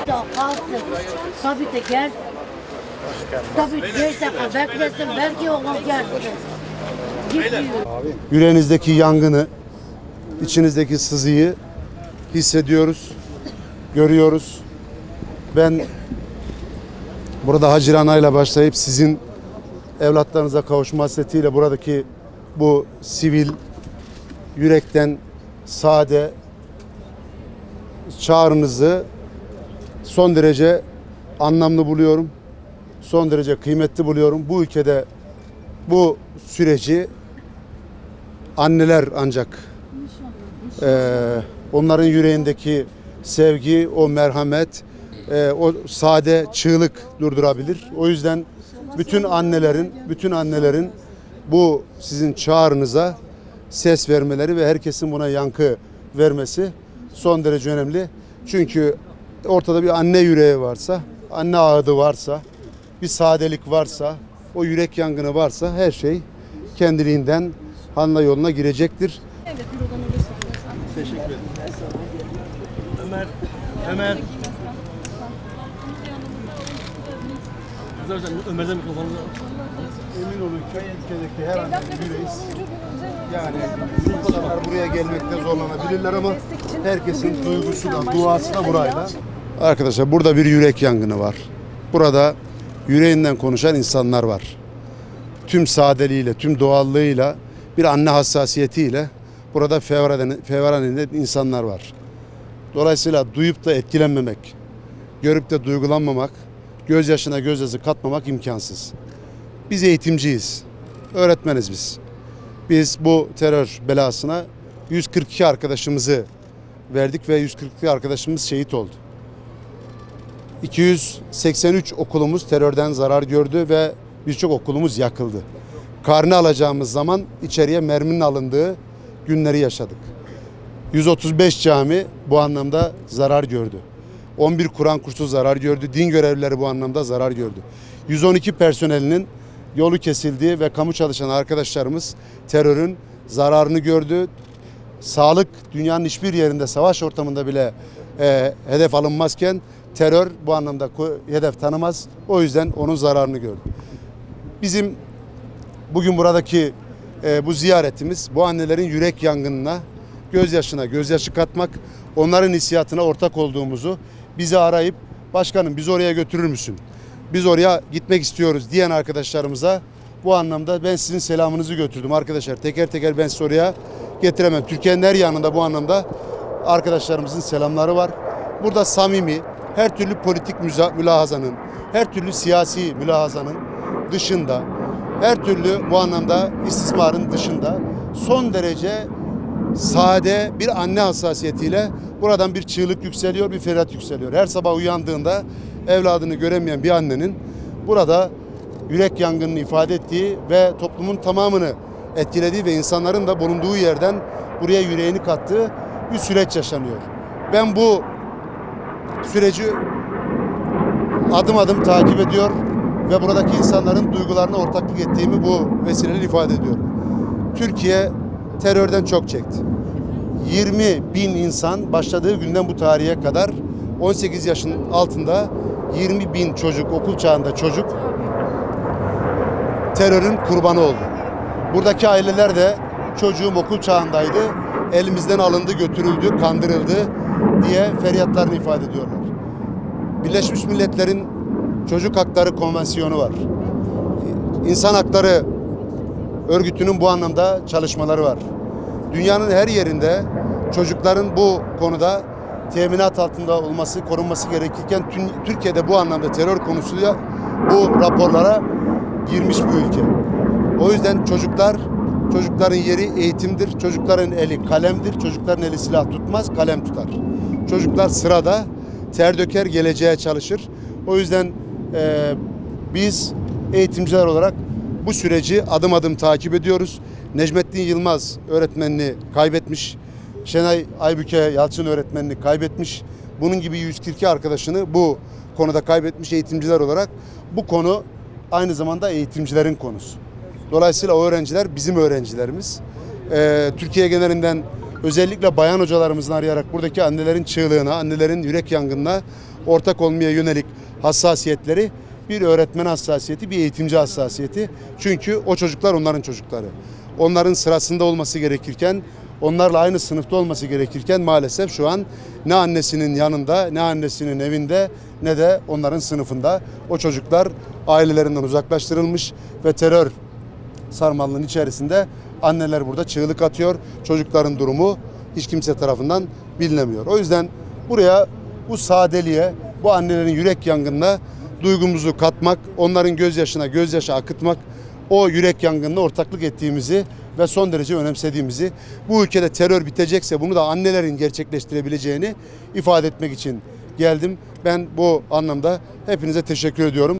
da kalsın. Tabii de gel. Tabii 5 dakika beklesin. Belki o gelsin. Gitmiyor. Yüreğinizdeki yangını, içinizdeki sızıyı hissediyoruz, görüyoruz. Ben burada Haziran ayıyla başlayıp sizin evlatlarınıza kavuşma hasretiyle buradaki bu sivil, yürekten sade çağrınızı son derece anlamlı buluyorum. Son derece kıymetli buluyorum. Bu ülkede bu süreci anneler ancak onların yüreğindeki sevgi, o merhamet, o sade çığlık durdurabilir. O yüzden bütün annelerin bu sizin çağrınıza ses vermeleri ve herkesin buna yankı vermesi son derece önemli. Çünkü ortada bir anne yüreği varsa, anne ağıdı varsa, bir sadelik varsa, o yürek yangını varsa her şey kendiliğinden Hanla yoluna girecektir. Teşekkür ederim. Ömer. Güzel hocam, Ömer'den mikrofonunu. Emin olun ki ülkedeki her annenin yüreği. Yani insanlar buraya gelmekte zorlanabilirler ama herkesin duygusu da, duası da burayla. Arkadaşlar burada bir yürek yangını var. Burada yüreğinden konuşan insanlar var. Tüm sadeliğiyle, tüm doğallığıyla, bir anne hassasiyetiyle burada fevran eden insanlar var. Dolayısıyla duyup da etkilenmemek, görüp de duygulanmamak, gözyaşına gözyaşı katmamak imkansız. Biz eğitimciyiz, öğretmeniz biz. Biz bu terör belasına 142 arkadaşımızı verdik ve 142 arkadaşımız şehit oldu. 283 okulumuz terörden zarar gördü ve birçok okulumuz yakıldı. Karne alacağımız zaman içeriye merminin alındığı günleri yaşadık. 135 cami bu anlamda zarar gördü. 11 Kur'an kursu zarar gördü. Din görevlileri bu anlamda zarar gördü. 112 personelinin yolu kesildi ve kamu çalışan arkadaşlarımız terörün zararını gördü. Sağlık dünyanın hiçbir yerinde savaş ortamında bile hedef alınmazken terör bu anlamda hedef tanımaz. O yüzden onun zararını gördü. Bizim bugün buradaki bu ziyaretimiz bu annelerin yürek yangınına, gözyaşına gözyaşı katmak, onların hissiyatına ortak olduğumuzu, bizi arayıp başkanım bizi oraya götürür müsün? Biz oraya gitmek istiyoruz diyen arkadaşlarımıza bu anlamda ben sizin selamınızı götürdüm arkadaşlar. Teker teker ben sizi oraya getiremem. Türkiye'nin her yanında bu anlamda arkadaşlarımızın selamları var. Burada samimi, her türlü politik mülahazanın, her türlü siyasi mülahazanın dışında, her türlü bu anlamda istismarın dışında son derece sade bir anne hassasiyetiyle buradan bir çığlık yükseliyor, bir feryat yükseliyor. Her sabah uyandığında evladını göremeyen bir annenin burada yürek yangınını ifade ettiği ve toplumun tamamını etkilediği ve insanların da bulunduğu yerden buraya yüreğini kattığı bir süreç yaşanıyor. Ben bu süreci adım adım takip ediyor ve buradaki insanların duygularına ortaklık ettiğimi bu vesileyle ifade ediyorum. Türkiye terörden çok çekti. 20 bin insan başladığı günden bu tarihe kadar 18 yaşın altında 20 bin çocuk, okul çağında çocuk terörün kurbanı oldu. Buradaki aileler de çocuğum okul çağındaydı, elimizden alındı, götürüldü, kandırıldı diye feryatlarını ifade ediyorlar. Birleşmiş Milletler'in Çocuk Hakları Konvansiyonu var. İnsan Hakları Örgütü'nün bu anlamda çalışmaları var. Dünyanın her yerinde çocukların bu konuda teminat altında olması, korunması gerekirken Türkiye'de bu anlamda terör konusuyla bu raporlara girmiş bir ülke. O yüzden çocukların yeri eğitimdir, çocukların eli kalemdir, çocukların eli silah tutmaz, kalem tutar. Çocuklar sırada ter döker, geleceğe çalışır. O yüzden biz eğitimciler olarak bu süreci adım adım takip ediyoruz. Necmettin Yılmaz öğretmenini kaybetmiş. Şenay Aybüke Yalçın öğretmenini kaybetmiş. Bunun gibi 142 arkadaşını bu konuda kaybetmiş eğitimciler olarak. Bu konu aynı zamanda eğitimcilerin konusu. Dolayısıyla o öğrenciler bizim öğrencilerimiz. Türkiye genelinden özellikle bayan hocalarımızın arayarak buradaki annelerin çığlığına, annelerin yürek yangınına ortak olmaya yönelik hassasiyetleri bir öğretmen hassasiyeti, bir eğitimci hassasiyeti. Çünkü o çocuklar onların çocukları. Onların sırasında olması gerekirken, onlarla aynı sınıfta olması gerekirken maalesef şu an ne annesinin yanında, ne annesinin evinde, ne de onların sınıfında. O çocuklar ailelerinden uzaklaştırılmış ve terör sarmalının içerisinde anneler burada çığlık atıyor. Çocukların durumu hiç kimse tarafından bilinemiyor. O yüzden buraya bu sadeliğe, bu annelerin yürek yangınına duygumuzu katmak, onların gözyaşına gözyaşı akıtmak, o yürek yangınına ortaklık ettiğimizi ve son derece önemsediğimizi, bu ülkede terör bitecekse bunu da annelerin gerçekleştirebileceğini ifade etmek için geldim. Ben bu anlamda hepinize teşekkür ediyorum.